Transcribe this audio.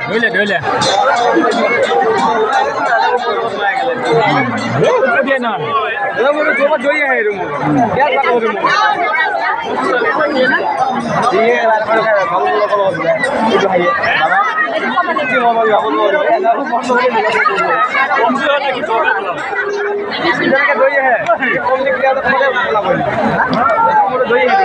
ঢইলে ঢইলে না তোমার দই है रूम क्या लगा रूम ये ভালো ভালো ভালো একটু হাইয়ে বাবা কি বাবা ভালো ভালো এটা বন্ধ করে দিলাম কম দিও নাকি তোরা इधर के दई है कम निकले तो मुझे बोला बोल मोर दई है